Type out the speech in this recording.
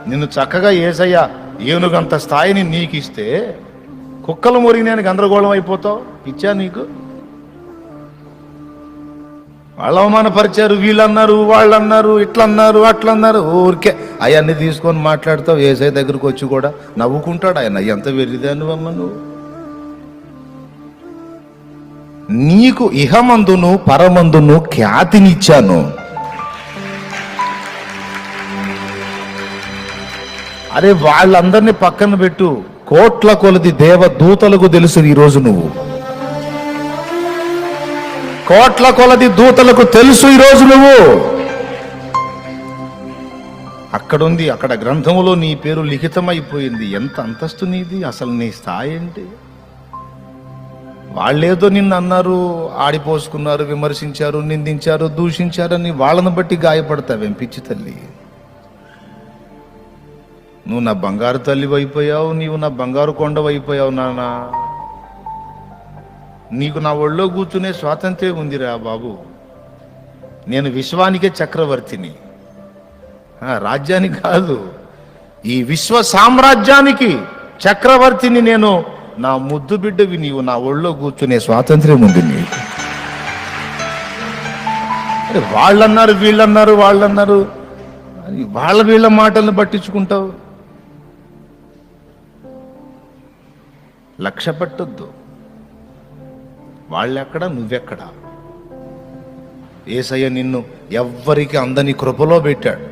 నిన్ను చక్కగా యేసయ్య ఏనుగంత స్థాయిని నీకు ఇస్తే కుక్కలు మురిగినాను గందరగోళం అయిపోతావు. ఇచ్చా నీకు? వాళ్ళు అవమానపరిచారు, వీళ్ళన్నారు, వాళ్ళన్నారు, ఇట్లన్నారు, అట్లన్నారు. ఊరికే అవన్నీ తీసుకొని మాట్లాడతావు. యేసయ్య దగ్గరకు వచ్చి కూడా నవ్వుకుంటాడు ఆయన. ఎంత వెర్రిదానివమ్మ నువ్వు. నీకు ఇహమందును పరమందును ఖ్యాతినిచ్చాను. అరే వాళ్ళందరినీ పక్కన పెట్టు, కోట్ల కొలది దేవదూతలకు తెలుసు ఈరోజు నువ్వు. కోట్ల కొలది దూతలకు తెలుసు ఈరోజు నువ్వు. అక్కడుంది, అక్కడ గ్రంథములో నీ పేరు లిఖితమైపోయింది. ఎంత అంతస్తు నీది, అసలు నీ స్థాయి ఏంటి? వాళ్ళేదో నిన్ను అన్నారు, ఆడిపోసుకున్నారు, విమర్శించారు, నిందించారు, దూషించారని వాళ్ళని బట్టి గాయపడతావేం పిచ్చి తల్లి? నువ్వు నా బంగారు తల్లి అయిపోయావు, నీవు నా బంగారు కొండవైపోయావు నాన్న. నీకు నా ఒళ్ళో కూర్చునే స్వాతంత్ర్యం ఉందిరా బాబు. నేను విశ్వానికే చక్రవర్తిని, రాజ్యానికి కాదు, ఈ విశ్వ సామ్రాజ్యానికి చక్రవర్తిని నేను. నా ముద్దు బిడ్డవి నీవు, నా ఒళ్ళో కూర్చునే స్వాతంత్ర్యం ఉంది నీకు. వాళ్ళన్నారు, వీళ్ళన్నారు, వాళ్ళన్నారు, వాళ్ళ వీళ్ళ మాటలను పట్టించుకుంటావు. లక్ష్య పెట్టొద్దు. వాళ్ళెక్కడ, నువ్వెక్కడ. యేసయ్య నిన్ను ఎవ్వరికి అందని కృపలో పెట్టాడు.